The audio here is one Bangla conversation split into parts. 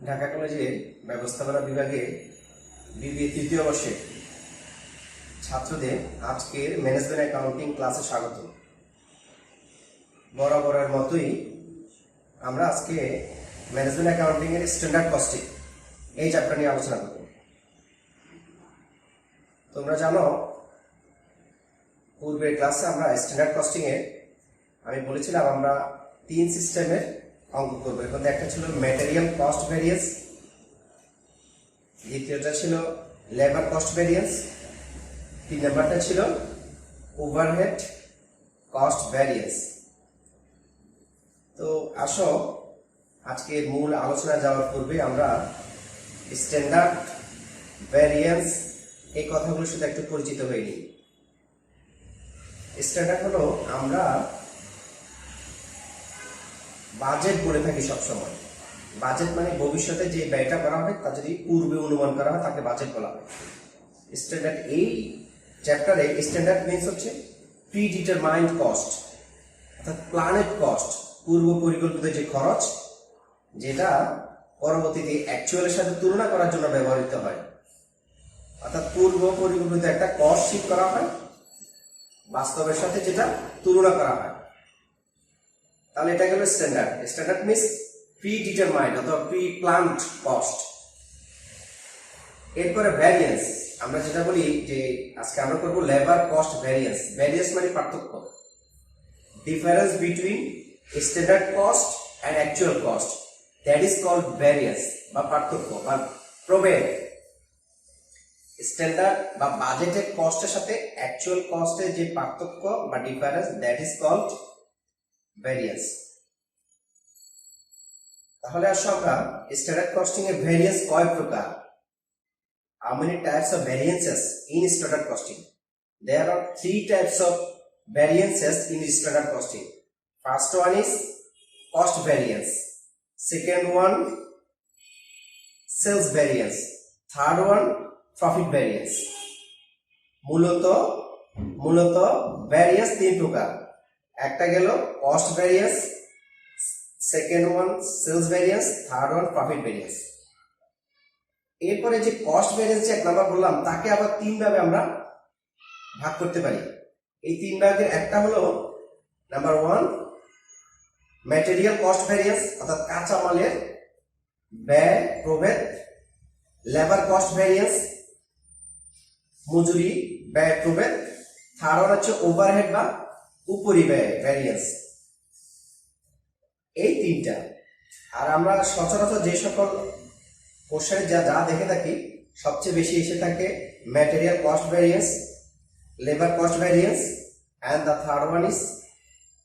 ঢাকা কলেজের ব্যবস্থাপনা বিভাগে বিবিএ তৃতীয় বর্ষে ছাত্রদের আজকের ম্যানেজমেন্ট অ্যাকাউন্টিং ক্লাসে স্বাগত। বরাবরের মতোই আমরা আজকে ম্যানেজমেন্ট অ্যাকাউন্টিং এর স্ট্যান্ডার্ড কস্টিং এই চ্যাপ্টার নিয়ে আলোচনা করব। তোমরা জানো পূর্বের ক্লাসে আমরা স্ট্যান্ডার্ড কস্টিং এর আমি বলেছিলাম আমরা 3 সিস্টেমের অঙ্ক করবো। এর মধ্যে একটা ছিল ম্যাটেরিয়াল কস্ট ভ্যারিয়েন্স, দ্বিতীয়টা ছিল লেবার কস্ট ভ্যারিয়েন্স, 3 নাম্বারটা ছিল ওভারহেড কস্ট ভ্যারিয়েন্স। তো আসো আজকে মূল আলোচনা যাওয়ার পূর্বে আমরা স্ট্যান্ডার্ড ভ্যারিয়েন্স এই কথাগুলোর সাথে একটু পরিচিত হয়ে নিই। স্ট্যান্ডার্ড হলো আমরা বাজেট বলে থাকি সবসময়। বাজেট মানে ভবিষ্যতে যে ব্যয়টা করা হবে তা যদি পূর্বে অনুমান করা হয় তাকে বাজেট বলা হয়। স্ট্যান্ডার্ড এই চ্যাপ্টারে স্ট্যান্ডার্ড মিনস হচ্ছে প্রি ডিটারমাইন্ড কস্ট, অর্থাৎ প্ল্যানেড কস্ট, পূর্ব পরিকল্পিত যে খরচ যেটা পরবর্তীতে অ্যাকচুয়ালের সাথে তুলনা করার জন্য ব্যবহৃত হয়। অর্থাৎ পূর্ব পরিকল্পিত একটা কস্ট শিট করা হয়, বাস্তবের সাথে যেটা তুলনা করা হয়, তাহলে এটা গেল standard. Standard means pre determined অথবা প্রি প্ল্যান্ড কস্ট। এরপরে ভ্যারিয়েন্স, আমরা যেটা বলি যে আজকে আমরা করব লেবার কস্ট ভ্যারিয়েন্স। ভ্যারিয়েন্স মানে পার্থক্য, difference between standard cost and actual cost, that is called variance বা পার্থক্য বা প্রভেদ। স্ট্যান্ডার্ড বা বাজেটের কস্টের সাথে অ্যাকচুয়াল কস্টের যে পার্থক্য বা difference, that is called variance. তাহলে আসো আমরা স্ট্যান্ডার্ড কস্টিং এর ভ্যারিয়েন্স কয় প্রকার? How many types of variances in standard costing? There are 3 types of variances in standard costing. First one is cost variance, second one sales variance, third one profit variance. মূলত ভ্যারিয়েন্স 3 প্রকার। একটা গেল cost variance, second one sales variance, third one profit variance. এরপরে যে কস্ট ভ্যারিয়েন্স এক নাম্বার বললাম তাকে আবার 3 ভাবে আমরা ভাগ করতে পারি। এই 3 ভাগের একটা হলো নাম্বার 1 ম্যাটেরিয়াল কস্ট ভ্যারিয়েন্স, অর্থাৎ কাঁচা মালের ব্যয় প্রভেদ, লেবার কস্ট ভ্যারিয়েন্স, মজুরি ব্যয় প্রভেদ, থার্ড ওয়ান হচ্ছে ওভারহেড বা উপরি ব্যয় ভ্যারিয়েন্স। এই 3টা। আর আমরা সচরাচর যে সকল কোশ্চেনে যা দেখে থাকি সবচেয়ে বেশি এসে থাকে material cost variance, labour cost variance and the third one is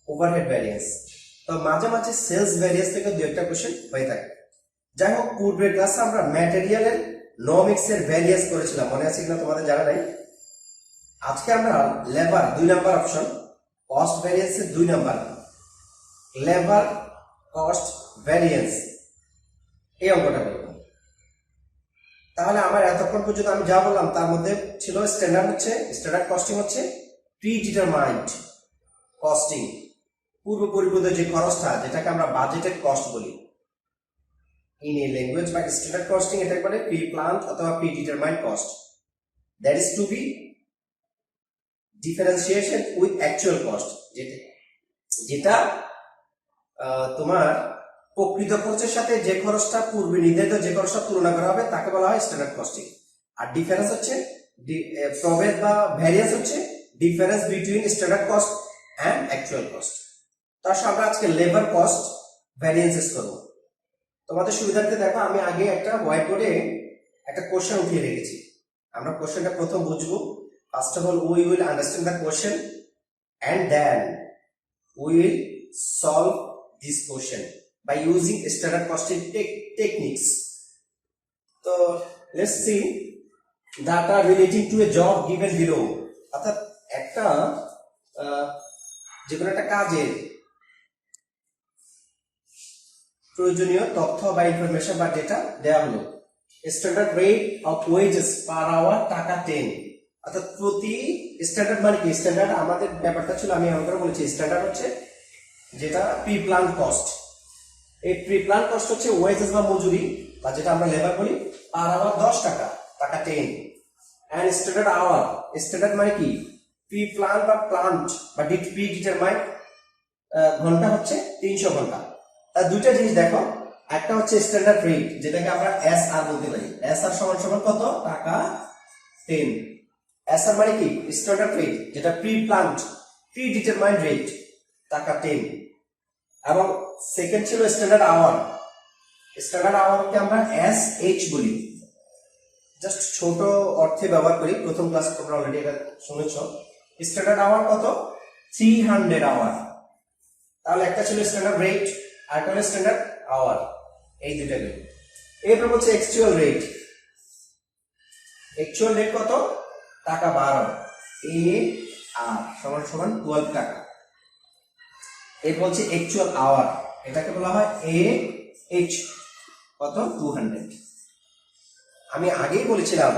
overhead variance. তো মাঝে মাঝে সেলস ভ্যারিয়েন্স থেকে 2-1টা কোশ্চেন হয়ে থাকে। যাই হোক, পূর্বের ক্লাসে আমরা ম্যাটেরিয়ালের নমিক্স এর ভ্যারিয়েন্স করেছিলাম, মনে আছে কিনা তোমাদের জানা নাই। আজকে আমরা labour 2 number option, cost variance এর 2 নাম্বার লেবার কস্ট ভ্যারিয়েন্স এই অঙ্কটা করব। তাহলে আমার এতক্ষণ পর্যন্ত আমি যা বললাম তার মধ্যে ছিল স্ট্যান্ডার্ড কস্টিং হচ্ছে প্রি ডিটারমাইন্ড কস্টিং, পূর্ব পরিকল্পিত যে খরচটা যেটাকে আমরা বাজেটেড কস্ট বলি। In a language by standard costing এটাকে বলে প্রি প্ল্যান্ড অথবা predetermined cost, that is to be differentiation with actual cost, যেটা তোমার প্রকৃত খরচের সাথে যে খরচটা পূর্বে নির্ধারিত যে খরচটা তুলনা করা হবে তাকে বলা হয় স্ট্যান্ডার্ড কস্টিং। আর ডিফারেন্স হচ্ছে প্রভেদ বা ভ্যারিয়েন্স হচ্ছে difference between standard cost and actual cost. তার সাথে আমরা আজকে লেবার কস্ট ভ্যারিয়েন্সেস করব। তোমাদের সুবিধার্থে দেখো আমি আগে একটা হোয়াইট বোর্ডে একটা কোশ্চেন উঠিয়ে রেখেছি। আমরা কোশ্চেনটা প্রথম বুঝবো। First of all we will understand the question and then we will solve this question by using standard costing techniques. So let's see data relating to a job given below. অর্থাৎ একটা যে কোনো একটা কাজের প্রয়োজনীয় তথ্য বা ইনফরমেশন বা ডেটা দেওয়া হলো। Standard rate of wages per hour টাকা 10, অর্থাৎ প্রতি স্ট্যান্ডার্ড মানে কি? স্ট্যান্ডার্ড আমাদের ব্যাপারটা ছিল, আমি আমাকে বলেছি স্ট্যান্ডার্ড হচ্ছে যেটা প্রি প্ল্যান কস্ট। এই প্রি প্ল্যান কস্ট হচ্ছে ওয়েজেস বা মজুরি বা যেটা আমরা লেবার বলি পার আওয়ার 10 টাকা, টাকা 10। এন্ড স্ট্যান্ডার্ড আওয়ার, স্ট্যান্ডার্ড মানে কি প্রি প্ল্যান বা প্লান্ট বা প্রি ডিটারমাইন ঘন্টা হচ্ছে 300 ঘন্টা। তার দুইটা জিনিস দেখো, একটা হচ্ছে স্ট্যান্ডার্ড রেট যেটাকে আমরা এসআর বলতে পারি। এসআর সমান সমান কত টাকা 10। এসআর মানে কি স্ট্যান্ডার্ড রেট, যেটা pre plant pre determine rate, টাকা 10। এবং সেকেন্ড ছিল স্ট্যান্ডার্ড আওয়ার। স্ট্যান্ডার্ড আওয়ারকে আমরা এসএইচ বলি, জাস্ট ছোট অর্থে ব্যবহার করি, প্রথম ক্লাস তোমরা অলরেডি এটা শুনেছো। স্ট্যান্ডার্ড আওয়ার কত 300 আওয়ার। তাহলে একটা ছিল স্ট্যান্ডার্ড রেট আর একটা হলো স্ট্যান্ডার্ড আওয়ার, এই দুইটা গেল। এরপর হচ্ছে অ্যাকচুয়াল রেট। অ্যাকচুয়াল রেট কত টাকা 12, এ আর সমান সমান 12 টাকা। এরপর হচ্ছে অ্যাকচুয়াল আওয়ার, এটাকে বলা হয় এ এইচ, কত 200। আমি আগেই বলেছিলাম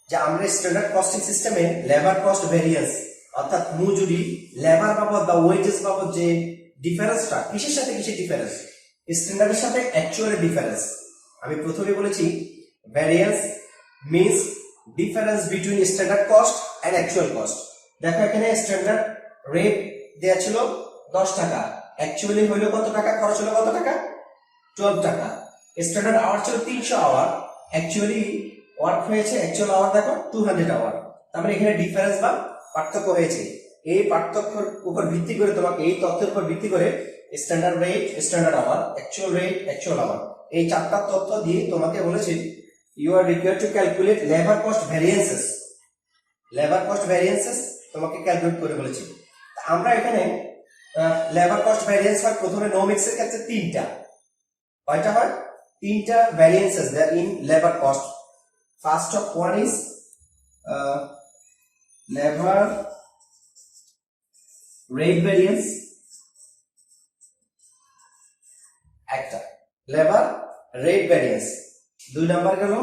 যে আমরা স্ট্যান্ডার্ড কস্টিং সিস্টেমে লেবার কস্ট ভেরিয়েন্স অর্থাৎ মজুরি লেবার বাবদ বা ওয়েজেস বাবদ যে ডিফারেন্সটা, কিসের সাথে কিসের ডিফারেন্স, স্ট্যান্ডার্ডের সাথে অ্যাকচুয়ালের ডিফারেন্স। আমি প্রথমে বলেছি variance means difference between standard cost and actual cost. দেখো এখানে স্ট্যান্ডার্ড রেট দেয়া ছিল 10 টাকা, অ্যাকচুয়ালি হইলো কত টাকা, খরচ হলো কত টাকা 12 টাকা। স্ট্যান্ডার্ড আওয়ার ছিল 300 আওয়ার, অ্যাকচুয়ালি ওয়ার্ক হয়েছে অ্যাকচুয়াল আওয়ার দেখো 200 আওয়ার। তার মানে এখানে ডিফারেন্স বা পার্থক্য হয়েছে। এই পার্থক্যের উপর ভিত্তি করে তোমাকে, এই তথ্যের উপর ভিত্তি করে standard rate, standard hour, actual rate, actual hour, এই চারটা তথ্য দিয়ে তোমাকে বলেছি you are required to calculate labour cost variances. Labour cost variances তোমাকে ক্যালকুলেট করে বলেছি। আমরা এখানে লেবার কস্ট ভ্যারিয়েন্স হয় প্রথমে নো মিক্সের ক্ষেত্রে 3টা। কয়টা হয় 3টা variances there in labour cost. First of one is labour rate variance, একটা লেবার রেট ভ্যারিয়েন্স। 2 নাম্বার গেল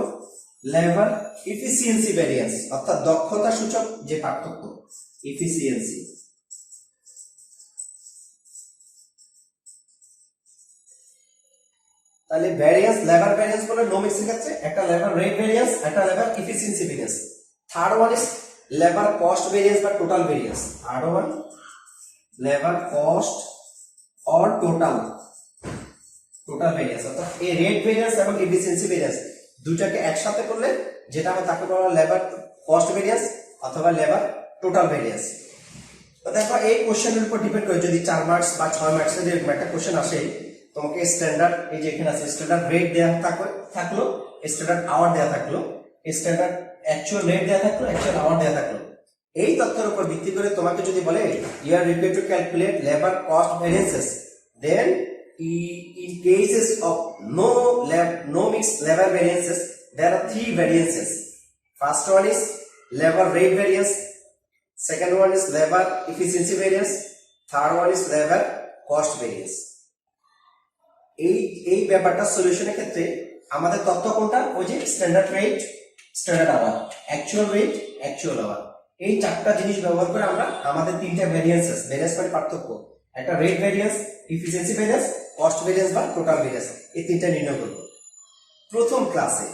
লেবার এফিসিয়েন্সি ভ্যারিয়েন্স অর্থাৎ দক্ষতা সূচক যে পার্থক্য, এফিসিয়েন্সি। তাহলে ভ্যারিয়েন্স, লেবার ভ্যারিয়েন্স বলে নো মিক্সের ক্ষেত্রে একটা লেবার রেট ভ্যারিয়েন্স, একটা labour efficiency variance. Third one is labour cost variance বা total variance. Third one labour cost or total variance. অর্থাৎ এই রেট ভ্যারিয়েন্স এবং এফিসিয়েন্সি ভ্যারিয়েন্স দুটাকে একসাথে করলে যেটা হয় তাকে বলা হয় লেবার কস্ট ভ্যারিয়েন্স অথবা লেবার টোটাল ভ্যারিয়েন্স। তো দেখো এই কোশ্চেনের উপর ডিপেন্ড করে যদি 4 মার্কস বা 6 মার্কসের এরকম একটা কোশ্চেন আসে, তোমাকে স্ট্যান্ডার্ড, এই যে এখানে আছে স্ট্যান্ডার্ড রেট দেয়া থাকলো, স্ট্যান্ডার্ড আওয়ার দেয়া থাকলো, স্ট্যান্ডার্ড অ্যাকচুয়াল রেট দেয়া থাকলো, অ্যাকচুয়াল আওয়ার দেয়া থাকলো। এই তথ্যের উপর ভিত্তি করে তোমাকে যদি বলে you are required to calculate labour cost variances, then in cases of no mixed labor variances there are 3 variances. First one is labor rate variance, second one is labor efficiency variance, third one is labor cost variance. এই ব্যাপারটা সলিউশনের ক্ষেত্রে আমাদের তথ্য কোনটা, ওই যে standard rate, standard hour, actual rate, actual hour, এই 4টা জিনিস ব্যবহার করে আমরা আমাদের 3টা ভ্যারিয়েন্সেস, ভ্যারিয়েন্স মানে পার্থক্য, একটা rate variance, efficiency variance, cost variance বা টোটাল ভ্যারিয়েন্স, এই 3টা নির্ণয় করব। প্রথম ক্লাসে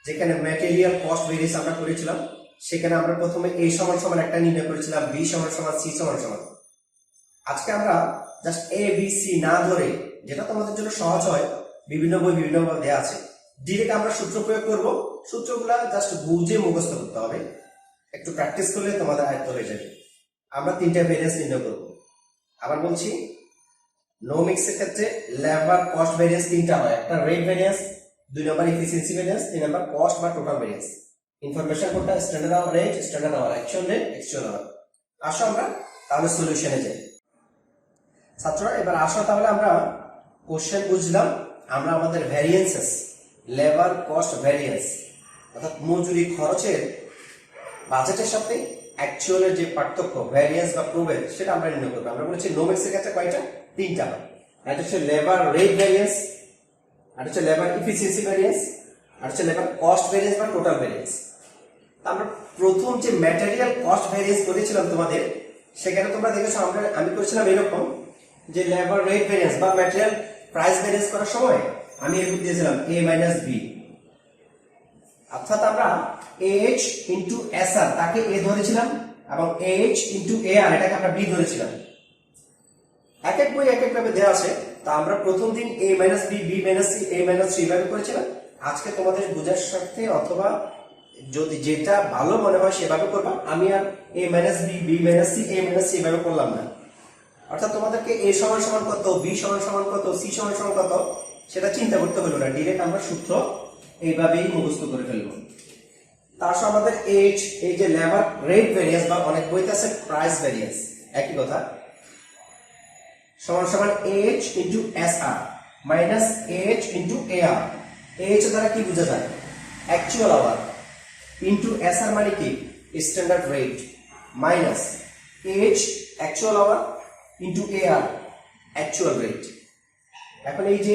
যেখানে ম্যাটেরিয়াল কস্ট ভ্যারিয়েন্স আমরা করেছিলাম, সেখানে আমরা প্রথমে A সমান সমান একটা নির্ণয় করেছিলাম, B সমান সমান, C সমান সমান। আজকে আমরা জাস্ট A B C না ধরে, যেটা তোমাদের জন্য সহজ হয়, বিভিন্ন বই বিভিন্ন ভাবে দেওয়া আছে, ডিরেক্ট আমরা সূত্র প্রয়োগ করব। সূত্রগুলা জাস্ট বুঝে মুখস্থ করতে হবে, একটু প্র্যাকটিস করলে তোমাদের আয়ত্ত হয়ে যাবে। আমরা 3টা ভ্যারিয়েন্স নির্ণয় করব। আবার বলছি, নো মিক্সের ক্ষেত্রে লেবার কস্ট ভ্যারিয়েন্স 3টা হয়, একটা rate variance, 2 number efficiency variance, 3 number cost বা টোটাল ভ্যারিয়েন্স। ইনফরমেশন কোনটা, standard hour rate, standard hour, actual rate, actual hour. আসো আমরা তাহলে সলিউশনে যাই। ছাত্ররা এবার আসো তাহলে আমরা কোশ্চেন বুঝলাম, আমরা আমাদের ভ্যারিয়েন্সেস, লেবার কস্ট ভ্যারিয়েন্স অর্থাৎ মজুরি খরচের বাজেটের সাথে অ্যাকচুয়ালের যে পার্থক্য, ভ্যারিয়েন্স বা প্রভেদ, সেটা আমরা নির্ণয় করবো। আমরা বলেছি নো মিক্সের ক্ষেত্রে কয়টা, 3টা হয়। একটা হচ্ছে লেবার রেট ভ্যারিয়েন্স, আর হচ্ছে লেবার এফিসিয়েন্সি ভ্যারিয়েন্স, আর হচ্ছে লেবার কস্ট ভ্যারিয়েন্স বা টোটাল ভ্যারিয়েন্স। আমরা প্রথম যে ম্যাটেরিয়াল কস্ট ভ্যারিয়েন্স করেছিলাম তোমাদের, সেখানে তোমরা দেখেছো আমি করেছিলাম এরকম যে লেবার রেট ভ্যারিয়েন্স বা ম্যাটেরিয়াল প্রাইস ভ্যারিয়েন্স করার সময় আমি এরকম দিয়েছিলাম a মাইনাস b, অর্থাৎ আমরা ah ইন্টু sr তাকে a ধরেছিলাম এবং ah ইন্টু ar এটাকে আমরা b ধরেছিলাম। এক এক বই এক এক ভাবে দেওয়া আছে। তা আমরা প্রথম দিন a minus b, b minus c, a minus 3 ভাবে করেছিলাম। আজকে তোমাদের বোঝার স্বার্থে অথবা যদি যেটা ভালো মনে হয় সেভাবে করবা। আমি আর a minus b, b minus c, a minus c ভাবে করলাম না। অর্থাৎ তোমাদেরকে a সমান সমান কত, b সমান সমান কত, c সমান সমান কত সেটা চিন্তা করতে হলো না, ডিরেক্ট আমরা সূত্র এইভাবেই মুখস্থ করে ফেলবো। তার সাথে আমাদের h, এই যে লেবার রেট ভেরিয়েন্স বা অনেক বইতে আছে প্রাইস ভেরিয়েন্স, একই কথা, সমান সমান h into sr minus h into ar। h দ্বারা কি বোঝা যায়? অ্যাকচুয়াল আওয়ার, ইন্টু sr মানে কি? Standard rate, minus h actual hour into ar actual rate. এখন এই যে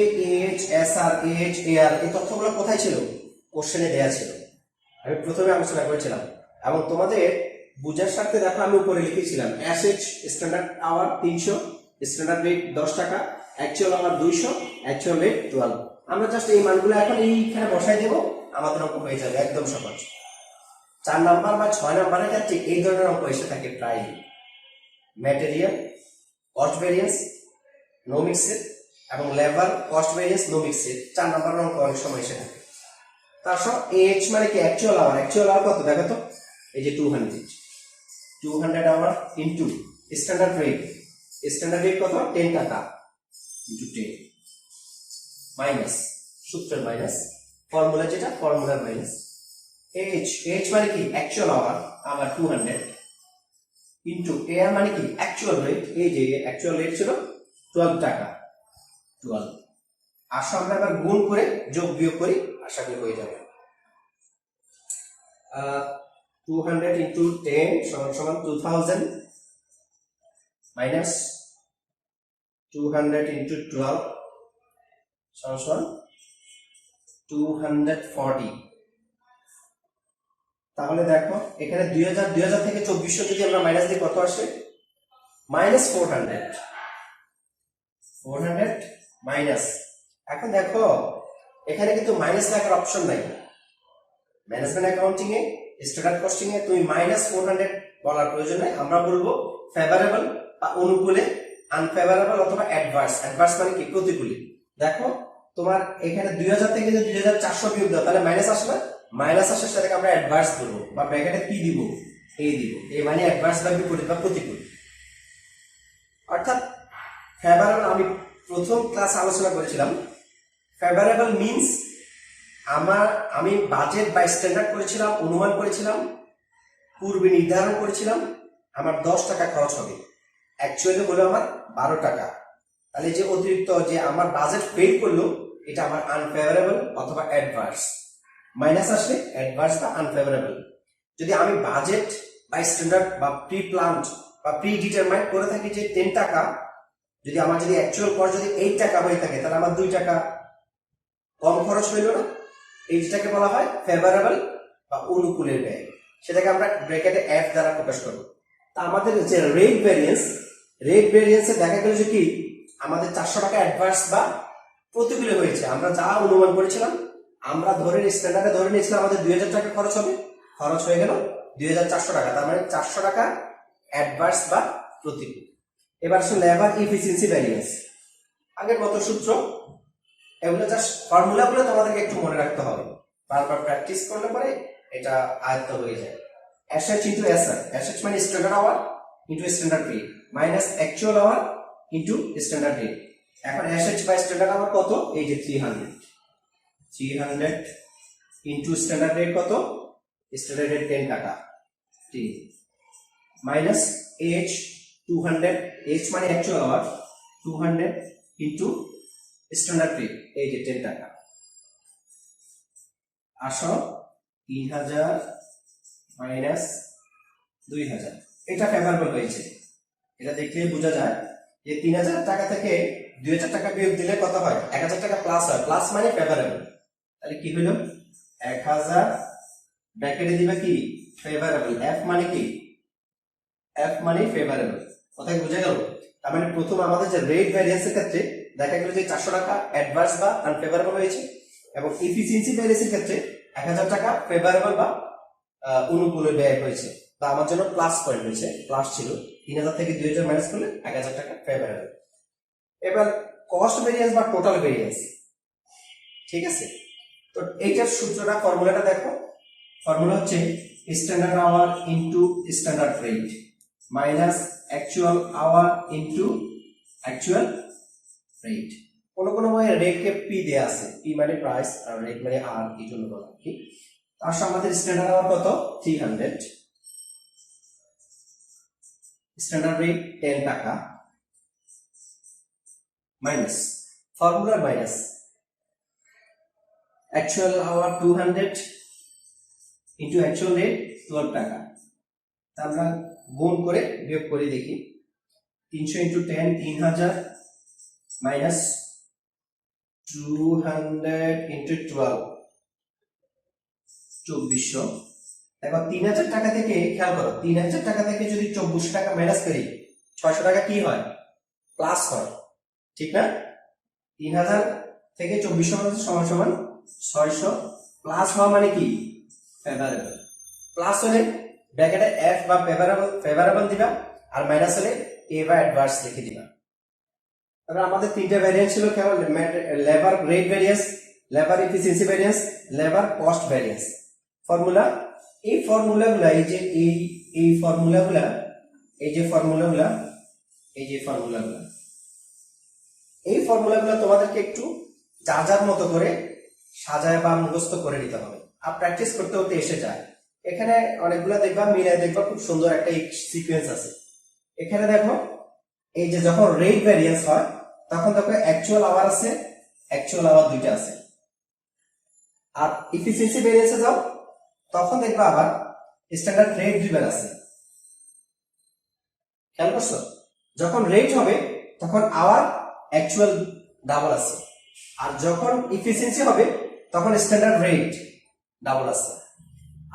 h, sr, ah, ar এই তথ্যগুলো কোথায় ছিল? কোশ্চেনে দেয়া ছিল, আমি প্রথমে আলোচনা করেছিলাম। এবং তোমাদের বুঝার স্বার্থে দেখো আমি উপরে লিখেছিলাম sh standard hour 300, standard rate 10 টাকা, অ্যাকচুয়াল আওয়ার 200, অ্যাকচুয়াল রেট 12। আমরা জাস্ট এই মানগুলো এখন এইখানে বসাই দেব, আমাদের অঙ্ক হয়ে যাবে একদম সহজ। 4 নাম্বার বা 6 নাম্বারের ক্ষেত্রে এই ধরনের অঙ্ক এসে থাকে প্রায়। Material cost variance no mixed এবং labour cost variance no mixed, 4 নাম্বারের অঙ্ক অনেক সময় এসে থাকে। তার সঙ্গে h মানে কি? Actual hour. অ্যাকচুয়াল আওয়ার কত দেখো তো, এই যে 200 hour into standard rate. Standard rate কত? 10 টাকা ইনটু 10 মাইনাস সূত্রের মাইনাস, ফর্মুলা যেটা ফর্মুলার মাইনাস h মানে কি? অ্যাকচুয়াল আওয়ার, আবার 200 ইনটু ar মানে কি? Actual rate. এই যে অ্যাকচুয়াল রেট ছিল 12 টাকা, 12। আসো আমরা এবার গুণ করে যোগ বিয়োগ করি, আশা করি হয়ে যাবে। 200 ইন্টু 10 সমান সমান 2000 মাইনাস 200 ইন্টু 12 সমান সমান 240। তাহলে দেখো এখানে 2000 থেকে 2400 যদি আমরা মাইনাস দিই কত আসে? Minus 400 minus. এখন দেখো এখানে কিন্তু মাইনাস লেখার অপশন নাই। ম্যানেজমেন্ট অ্যাকাউন্টিং এ, স্ট্যান্ডার্ড কস্টিং এ তুমি মাইনাস 400 বলার প্রয়োজন নাই। আমরা বলবো ফেভারেবল বা অনুকূলে, আনফেভারেবল অথবা অ্যাডভার্স। অ্যাডভার্স মানে কি? প্রতিকূলে। দেখো তোমার এখানে 2000 থেকে যদি 2400 বিয়োগ দাও তাহলে মাইনাস আসবে, মাইনাস আসার সাথে আমরা অ্যাডভার্স বলবো বা ব্র্যাকেটে কি দিব? এ দিব। এই মানে অ্যাডভার্স বা বিপরীত বা প্রতিকূল। অর্থাৎ ফেভারেবল আমি প্রথম ক্লাস আলোচনা করেছিলাম, ফেভারেবল মিন্স আমি বাজেট বা স্ট্যান্ডার্ড করেছিলাম, অনুমান করেছিলাম, পূর্বে নির্ধারণ করেছিলাম আমার 10 টাকা খরচ হবে, অ্যাকচুয়ালি হলো আমার 12 টাকা। তাহলে যে অতিরিক্ত যে আমার বাজেট ফেল করলো এটা আমার আনফেভারেবল অথবা অ্যাডভার্স। মাইনাস আসলে অ্যাডভার্স বা আনফেভারেবল। যদি আমি বাজেট বা স্ট্যান্ডার্ড বা প্রি প্ল্যান্ড বা প্রি ডিটারমাইন্ড করে থাকি যে 10 টাকা, যদি আমার যদি অ্যাকচুয়াল খরচ যদি 8 টাকা হয়ে থাকে তাহলে আমার 2 টাকা কম খরচ হইল না? এইটাকে বলা হয় ফেভারেবল বা অনুকূলের ব্যয়। সেটাকে আমরা ব্র্যাকেটে এফ দ্বারা প্রকাশ করব। তা আমাদের যে রেট ভেরিয়েন্সে দেখা গেল যে কি আমাদের 400 টাকা অ্যাডভান্স বা প্রতিকূলে হয়েছে। আমরা যা অনুমান করেছিলাম, আমরা স্ট্যান্ডার্ডে ধরে নিয়েছিলাম আমাদের 2000 টাকা খরচ হবে, খরচ হয়ে গেল 2400 টাকা। তার মানে 400 টাকা অ্যাডভান্স বা প্রতিকূল। এবার আসলে লেবার এফিসিয়েন্সি ভ্যারিয়েন্স, আগের মতো সূত্র, এগুলো জাস্ট ফর্মুলাগুলো তোমাদেরকে একটু মনে রাখতে হবে, বারবার প্র্যাকটিস করলে পরে এটা আয়ত্ত হয়ে যায়। SH ইন্টু SR, SH মানে standard hour into standard rate minus actual hour into standard rate. এখন SH বাই স্ট্যান্ডার্ড আওয়ার কত? এই যে 300 ইন্টু স্ট্যান্ডার্ড রেট কত? স্ট্যান্ডার্ড রেট 10 টাকা, মাইনাস H 200, H মানে actual hour, 200 into standard rate এই যে 10 টাকা। আসো 3000 মাইনাস 2000, এটা ফেভারেবল হয়েছে। এটা দেখলে বোঝা যায় যে 3000 টাকা থেকে 2000 টাকা বিয়োগ দিলে কত হয়? 1000 টাকা প্লাস হয়। প্লাস মানে ফেভারেবল। তাহলে কি হলো? 1000 ব্র্যাকেটে দিবে কি? ফেভারেবল। এফ মানে কি? এফ মানে ফেভারেবল। কথা কি বোঝা গেল? তার মানে প্রথম আমাদের যে রেট ভ্যারিয়েন্সের ক্ষেত্রে দেখা গেল যে 400 টাকা অ্যাডভার্স বা আনফেভারেবল হয়েছে, এবং ইফিসিয়েন্সি ভ্যারিয়েন্সের ক্ষেত্রে 1000 টাকা ফেভারেবল বা অনুকূলে ব্যয় হয়েছে, বা আমার জন্য প্লাস পয়েন্ট হয়েছে, প্লাস ছিল 3000 থেকে 2000 মাইনাস করলে 1000 টাকা ফেভারেবল। এবার কস্ট ভেরিয়েন্স বা টোটাল ভেরিয়েন্স, ঠিক আছে। তো এইটার সূত্রটা, ফর্মুলাটা দেখো, ফর্মুলা হচ্ছে standard hour into standard rate minus actual hour into actual rate. কোন কোন বইয়ে রেটকে পি দেয়া আছে, পি মানে প্রাইস আর রেট মানে আর, এই জন্য বলা কি। আসলে আমাদের স্ট্যান্ডার্ড আওয়ার কত, 300, স্ট্যান্ডার্ড রেট 10 টাকা, minus formula minus actual hour 200 into actual rate 12 টাকা। তা আমরা গুণ করে বিয়োগ করে দেখি, 300 ইনটু 10 3000 মাইনাস 200 ইনটু 12 2400। এবার 3000 টাকা থেকে খেয়াল করো, 3000 টাকা থেকে যদি 2400 টাকা মাইনাস করি 600 টাকা কি হয়, প্লাস হয়, ঠিক না। 3000 থেকে 2400 সমান সমান 600, প্লাস হওয়া মানে কি ফেভারেবল। প্লাস হলে ব্র্যাকেটে এফ বা ফেভারেবল দিবা, আর মাইনাস হলে এ বা অ্যাডভার্স লিখে দিবা। তাহলে আমাদের তিনটা ভ্যারিয়েন্স ছিল কেবল, labour rate variance, labour efficiency variance, labour cost variance. Formula, এই ফর্মুলাগুলা, এই ফর্মুলাগুলা, তোমাদেরকে একটু যার যার মতো করে সাজায় বা মুখস্থ করে নিতে হবে, আর প্র্যাকটিস করতে করতে এসে যায়। এখানে অনেকগুলা দেখবা, মিলায় দেখবা, খুব সুন্দর একটা সিকোয়েন্স আছে। এখানে দেখো, এই যে যখন রেট ভ্যারিয়েন্স হয় তখন দেখো অ্যাকচুয়াল আওয়ার আছে, অ্যাকচুয়াল আওয়ার দুইটা আছে। আর এফিসিয়েন্সি ভ্যারিয়েন্সে যাও, তখন দেখবা আবার স্ট্যান্ডার্ড রেট দুইবার আছে। খেয়াল করছো, যখন রেট হবে তখন আওয়ার অ্যাকচুয়াল ডাবল আছে, আর যখন এফিসিয়েন্সি হবে তখন স্ট্যান্ডার্ড রেট ডাবল আছে।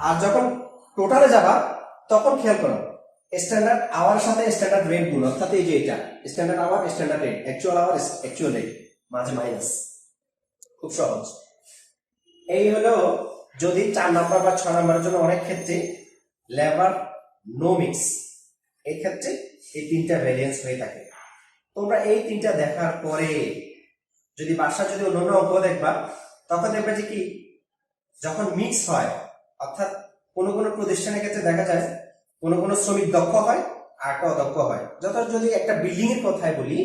আর যখন টোটালে যাবা তখন খেয়াল করো, স্ট্যান্ডার্ড আওয়ার সাথে স্ট্যান্ডার্ড রেট গুণ, অর্থাৎ এই যে এটা standard hour, standard rate, actual hour, actual rate, মাঝে মাইনাস। খুব সহজ। এই হলো যদি 4 নাম্বার বা 6 নাম্বারের জন্য অনেক ক্ষেত্রে লেবার নো মিক্স, এই ক্ষেত্রে এই তিনটা ভ্যারিয়েন্স হয়ে থাকে। তোমরা এই তিনটা দেখার পরে যদি বাসায় যদি অন্য অঙ্ক দেখবা, তখন দেখবে যে কি, যখন মিক্স হয়, অর্থাৎ কোন কোন প্রতিষ্ঠানের ক্ষেত্রে দেখা যায় কোন শ্রমিক দক্ষ হয় আর একটা অদক্ষ হয়। যত যদি একটা বিল্ডিং এর কথাই বলি,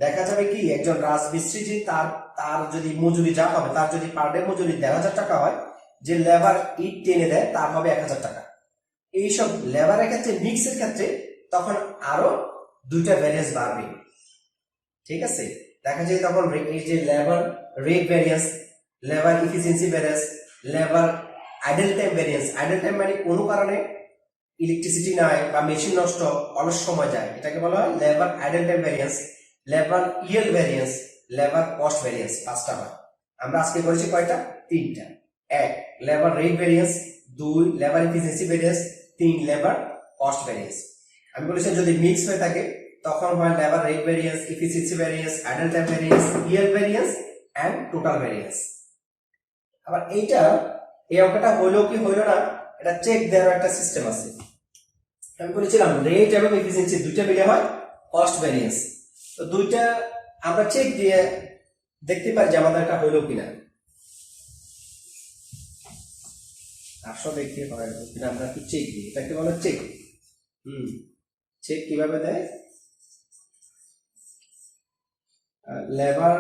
দেখা যাবে কি একজন রাজমিস্ত্রি যে তার যদি মজুরি যা হবে, তার যদি পার ডে মজুরি 1500 টাকা হয়, যে লেবার ইট টেনে দেয় তার হবে 1000 টাকা। এইসব লেবারের ক্ষেত্রে, মিক্সের ক্ষেত্রে তখন আরো দুইটা ভ্যারিয়েন্স বাড়বে, ঠিক আছে। দেখা যায় তখন এই যে labour rate variance, labour efficiency variance, labour idle time variance. Idle time মানে কোনো কারণে ইলেকট্রিসিটি নাই বা মেশিন নষ্ট, অলস সময় যায়, এটাকে বলা হয় labour idle time variance, labour yield variance, labour cost variance. 5টা হয়। আমরা আজকে করেছি কয়টা? 3টা। 1 labour rate variance, 2 labour efficiency variance, 3 labour cost variance. আমি বলেছি যদি মিক্স হয়ে থাকে তখন হয় labour rate variance, efficiency variance, idle time variance, yield variance and total variance. আবার এইটা, এই অঙ্কটা হইলো কি হইলো না, এটা চেক দেওয়ার একটা সিস্টেম আছে। আমি বলেছিলাম রেট এবং এফিসিয়েন্সি দুইটা মিলে হয় কস্ট ভ্যারিয়েন্স। তো দুইটা আমরা চেক দিয়ে দেখতে পারি যে আমাদের এটা হইলো কিনা। আসলে দেখতে হয় কিনা, আমরা কি চেক দিই, এটাকে বলে চেক। চেক কিভাবে দেয়? লেবার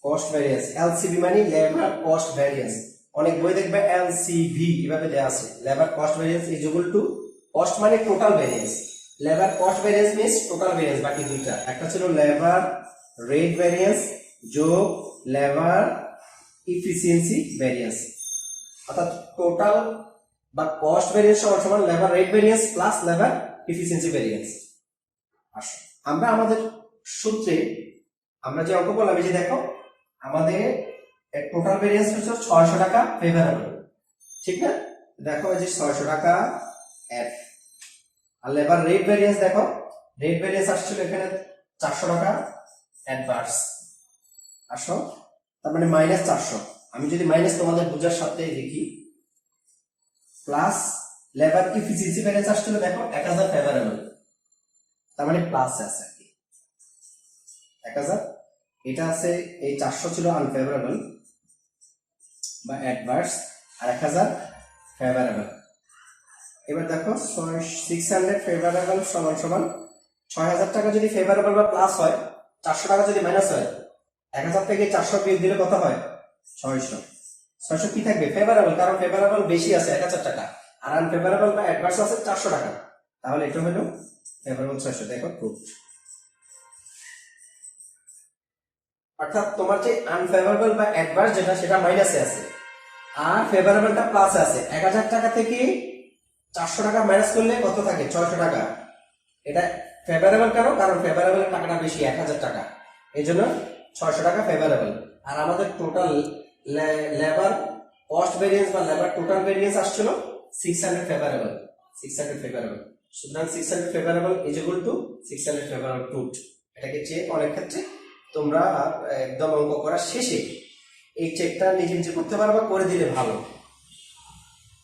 কস্ট ভ্যারিয়েন্স, এলসিভি মানে লেবার কস্ট ভ্যারিয়েন্স। অনেক বই দেখবে এলসিভি কিভাবে দেয়া আছে, labour cost variance is equal to, cost মানে total variance, labour cost variance means total variance. বাকি দুইটা, একটা ছিল লেবার রেট ভ্যারিয়েন্স যোগ লেবার এফিসিয়েন্সি ভ্যারিয়েন্স, অর্থাৎ টোটাল বা কস্ট ভ্যারিয়েন্স সমান labour rate variance plus labour efficiency variance. আসো আমরা আমাদের সূত্রে আমরা যে অঙ্ক বললাম, এই যে দেখো আমাদের টোটাল ভ্যারিয়েন্স হচ্ছে 600 টাকা ফেভারেবল, ঠিক না। দেখো এই যে 600 টাকা এফ। আর লেবার রেট ভ্যারিয়েন্স দেখো, রেট ভ্যারিয়েন্স আসছিল এখানে 400 টাকা অ্যাডভার্স, আসো, তার মানে -400। আমি যদি মাইনাস তোমাদের বোঝার সাথে লিখি, প্লাস লেবার ইফিসিয়েন্সি ভ্যারিয়েন্স আসছিল দেখো 1000 ফেভারেবল, তার মানে প্লাস আছে আর কি 1000। এটা আছে, এই 400 ছিল আনফেভারেবল বা অ্যাডভার্স, আর 1000 ফেভারেবল। এবার দেখো 600 ফেভারেবল সমান সমান 6000 টাকা যদি ফেভারেবল বা প্লাস হয়, 400 টাকা যদি মাইনাস হয়, 1000 থেকে 400 বিয়োগ দিলে কত হয়? 600। 600 কি থাকবে? ফেভারেবল, কারণ ফেভারেবল বেশি আছে 1000 টাকা, আর আনফেভারেবল বা অ্যাডভার্স আছে 400 টাকা, তাহলে এটা হলো ফেভারেবল 600। দেখো প্রুফ। অর্থাৎ তোমার যে আনফেভারেবল বা অ্যাডভার্স যেটা, সেটা মাইনাসে আছে, আর ফেভারেবলটা প্লাসে আছে। 1000 টাকা থেকে 400 টাকা মাইনাস করলে কত থাকে? 600 টাকা। এটা ফেভারেবল কেন? কারণ ফেভারেবলের টাকাটা বেশি, 1000 টাকা, এই জন্য 600 টাকা ফেভারেবল। আর আমাদের টোটাল লেবার কস্ট ভেরিয়েন্স বা লেবার টোটাল ভেরিয়েন্স আসছিল 600 ফেভারেবল। 600 ফেভারেবল, সুতরাং 600 favourable is equal to 600 favourable টুট। এটাকে চেক অনেক ক্ষেত্রে তোমরা একদম অঙ্ক করার শেষে এই চেকটা নিজে নিজে করতে পারো বা করে দিলে ভালো।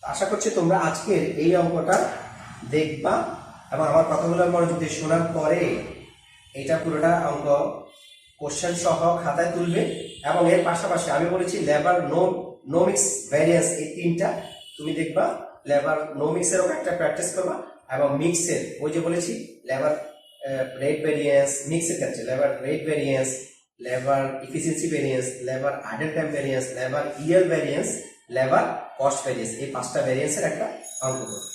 আশা করছি তোমরা আজকের এই অঙ্কটা দেখবা এবং আমার কথাগুলো মনোযোগ দিয়ে শোনার পরে এটা পুরোটা অঙ্ক কোশ্চেন সহ খাতায় তুলবে। এবং এর পাশাপাশি আমি বলেছি লেবার নো মিক্স ভ্যারিয়েন্স, এই তিনটা তুমি দেখবা। লেবার নো মিক্সেরও একটা প্র্যাকটিস করবা, এবং মিক্সের ওই যে বলেছি লেবার রেট ভ্যারিয়েন্স, মিক্সের ক্ষেত্রে labour rate variance, labour efficiency variance, labour idle time variance, labour yield variance, labour cost variance, এই 5টা ভ্যারিয়েন্সের একটা অঙ্ক করব।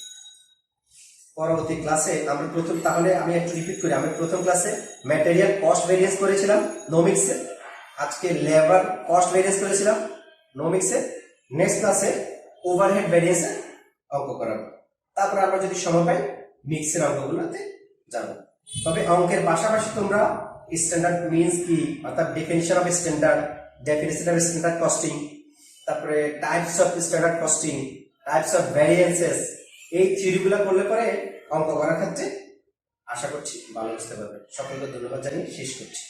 পরবর্তী ক্লাসে আমরা তাহলে আমি একটু রিপিট করি। আমি প্রথম ক্লাসে ম্যাটেরিয়াল কস্ট ভেরিয়েন্স করেছিলাম নো মিক্সে, আজকে লেবার কস্ট ভেরিয়েন্স করেছিলাম নো মিক্সে, নেক্সট ক্লাসে ওভারহেড ভেরিয়েন্সের অঙ্ক করাবো। তারপর আমরা যদি সময় পাই মিক্সের অঙ্কগুলোতে যাব। তবে অঙ্কের পাশাপাশি তোমরা স্ট্যান্ডার্ড মিনস কি, অর্থাৎ definition of standard, definition of standard costing, তারপরে types of standard costing, types of variances, এই থিওরিগুলো করলে পরে অঙ্ক করার ক্ষেত্রে আশা করছি ভালো বুঝতে পারবে। সকলকে ধন্যবাদ জানিয়ে শেষ করছি।